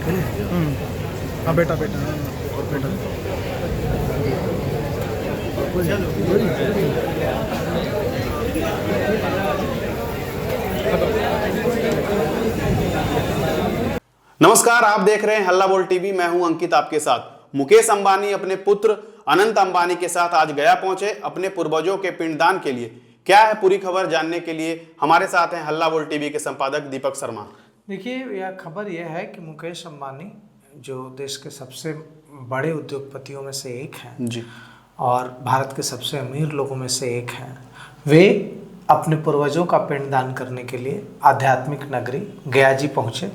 हाँ बेटा बेटा, हाँ बेटा। नमस्कार, आप देख रहे हैं हल्ला बोल टीवी। मैं हूं अंकित आपके साथ। मुकेश अंबानी अपने पुत्र अनंत अंबानी के साथ आज गया पहुंचे अपने पूर्वजों के पिंडदान के लिए। क्या है पूरी खबर जानने के लिए हमारे साथ हैं हल्ला बोल टीवी के संपादक दीपक शर्मा। देखिए, यह खबर यह है कि मुकेश अंबानी जो देश के सबसे बड़े उद्योगपतियों में से एक हैं जी, और भारत के सबसे अमीर लोगों में से एक हैं, वे अपने पूर्वजों का पिंडदान करने के लिए आध्यात्मिक नगरी गया जी पहुँचे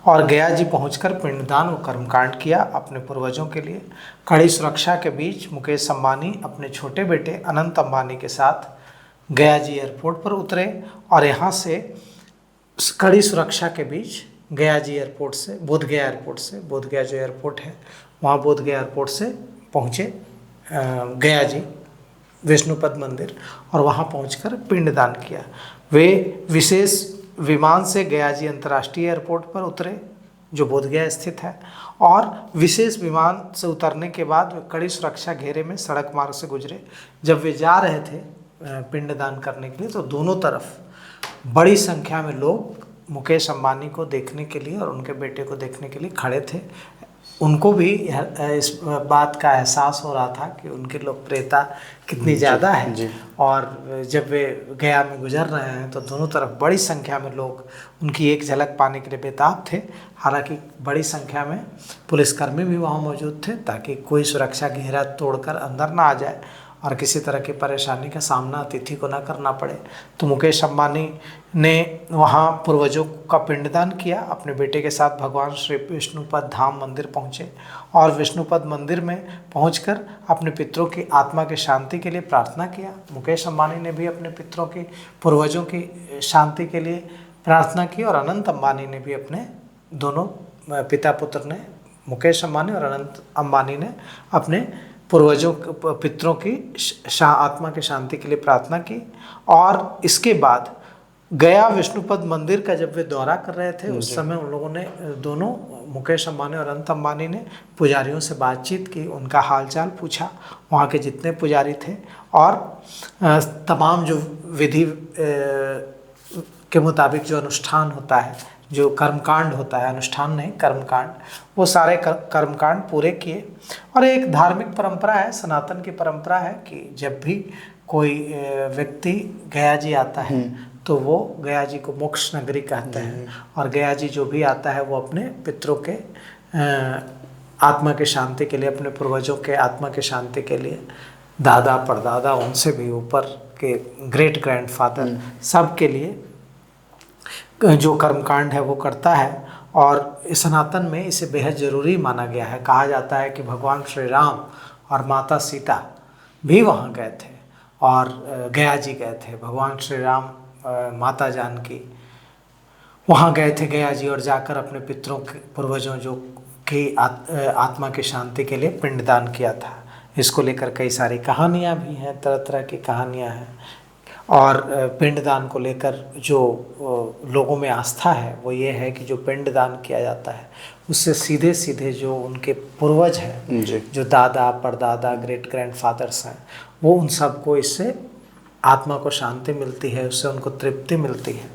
और गया जी पहुंचकर पिंडदान व कर्मकांड किया। अपने पूर्वजों के लिए कड़ी सुरक्षा के बीच मुकेश अंबानी अपने छोटे बेटे अनंत अंबानी के साथ गया जी एयरपोर्ट पर उतरे और यहाँ से कड़ी सुरक्षा के बीच गया जी एयरपोर्ट से बोधगया जो एयरपोर्ट है वहाँ बोधगया एयरपोर्ट से पहुँचे गया जी विष्णुपद मंदिर और वहाँ पहुंचकर पिंडदान किया। वे विशेष विमान से गया जी अंतर्राष्ट्रीय एयरपोर्ट पर उतरे जो बोधगया स्थित है और विशेष विमान से उतरने के बाद वे कड़ी सुरक्षा घेरे में सड़क मार्ग से गुजरे। जब वे जा रहे थे पिंडदान करने के लिए तो दोनों तरफ बड़ी संख्या में लोग मुकेश अंबानी को देखने के लिए और उनके बेटे को देखने के लिए खड़े थे। उनको भी इस बात का एहसास हो रहा था कि उनकी लोकप्रियता कितनी ज़्यादा है और जब वे गया में गुजर रहे हैं तो दोनों तरफ बड़ी संख्या में लोग उनकी एक झलक पाने के लिए बेताब थे। हालांकि बड़ी संख्या में पुलिसकर्मी भी वहाँ मौजूद थे ताकि कोई सुरक्षा घेरा तोड़कर अंदर ना आ जाए और किसी तरह की परेशानी का सामना अतिथि को ना करना पड़े। तो मुकेश अंबानी ने वहाँ पूर्वजों का पिंडदान किया। अपने बेटे के साथ भगवान श्री विष्णुपद धाम मंदिर पहुँचे और विष्णुपद मंदिर में पहुंचकर अपने पितरों की आत्मा की शांति के लिए प्रार्थना किया। मुकेश अंबानी ने भी अपने पितरों की पूर्वजों की शांति के लिए प्रार्थना की और अनंत अंबानी ने भी अपने दोनों पिता पुत्र ने मुकेश अंबानी और अनंत अंबानी ने अपने पूर्वजों पितरों की आत्मा की शांति के लिए प्रार्थना की। और इसके बाद गया विष्णुपद मंदिर का जब वे दौरा कर रहे थे उस समय उन लोगों ने दोनों मुकेश अंबानी और अनंत अंबानी ने पुजारियों से बातचीत की, उनका हालचाल पूछा, वहाँ के जितने पुजारी थे और तमाम जो विधि के मुताबिक जो अनुष्ठान होता है, जो कर्मकांड होता है, अनुष्ठान नहीं कर्मकांड, वो सारे कर्मकांड पूरे किए। और एक धार्मिक परंपरा है, सनातन की परंपरा है कि जब भी कोई व्यक्ति गया जी आता है तो वो गया जी को मोक्ष नगरी कहते हैं और गया जी जो भी आता है वो अपने पितरों के आत्मा की शांति के लिए, अपने पूर्वजों के आत्मा की शांति के लिए, दादा परदादा उनसे भी ऊपर के ग्रेट ग्रैंडफादर सब के लिए जो कर्मकांड है वो करता है। और सनातन में इसे बेहद ज़रूरी माना गया है। कहा जाता है कि भगवान श्री राम और माता सीता भी वहाँ गए थे और गया जी गए थे। भगवान श्री राम माता जानकी वहाँ गए थे गया जी और जाकर अपने पितरों के पूर्वजों जो की आत्मा की शांति के लिए पिंडदान किया था। इसको लेकर कई सारी कहानियाँ भी हैं, तरह तरह की कहानियाँ हैं और पिंडदान को लेकर जो लोगों में आस्था है वो ये है कि जो पिंडदान किया जाता है उससे सीधे सीधे जो उनके पूर्वज हैं, जो दादा परदादा ग्रेट ग्रैंडफादर्स हैं, वो उन सबको इससे आत्मा को शांति मिलती है, उससे उनको तृप्ति मिलती है।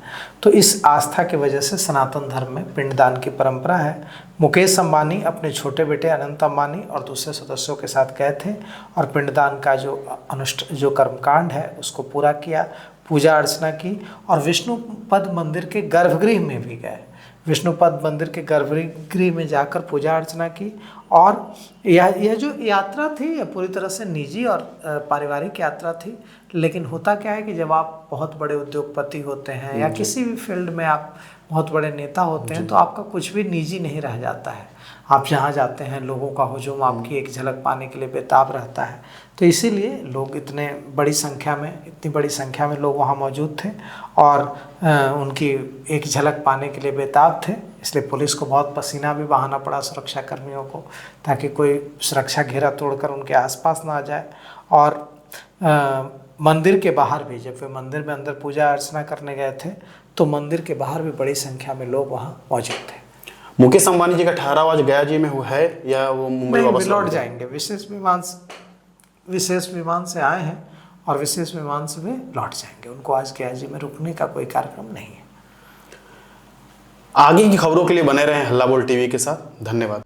तो इस आस्था की वजह से सनातन धर्म में पिंडदान की परंपरा है। मुकेश अंबानी अपने छोटे बेटे अनंत अंबानी और दूसरे सदस्यों के साथ गए थे और पिंडदान का जो कर्मकांड है उसको पूरा किया, पूजा अर्चना की और विष्णुपद मंदिर के गर्भगृह में भी गए। विष्णुपद मंदिर के गर्भगृह में जाकर पूजा अर्चना की और यह जो यात्रा थी यह पूरी तरह से निजी और पारिवारिक यात्रा थी। लेकिन होता क्या है कि जब आप बहुत बड़े उद्योगपति होते हैं या किसी भी फील्ड में आप बहुत बड़े नेता होते हैं तो आपका कुछ भी निजी नहीं रह जाता है। आप जहाँ जाते हैं लोगों का हुजूम आपकी एक झलक पाने के लिए बेताब रहता है। तो इसीलिए लोग इतनी बड़ी संख्या में लोग वहाँ मौजूद थे और उनकी एक झलक पाने के लिए बेताब थे। इसलिए पुलिस को बहुत पसीना भी बहाना पड़ा सुरक्षा कर्मियों को, ताकि कोई सुरक्षा घेरा तोड़कर उनके आसपास ना आ जाए। और मंदिर के बाहर भी, जब वे मंदिर में अंदर पूजा अर्चना करने गए थे तो मंदिर के बाहर भी बड़ी संख्या में लोग वहाँ मौजूद थे। मुकेश अंबानी जी का ठहराव आज गया जी में है या वो मुंबई नहीं, वापस लौट जाएंगे। विशेष विमान से आए हैं और विशेष विमान से वे लौट जाएंगे। उनको आज गया जी में रुकने का कोई कार्यक्रम नहीं है। आगे की खबरों के लिए बने रहें हल्ला बोल टीवी के साथ। धन्यवाद।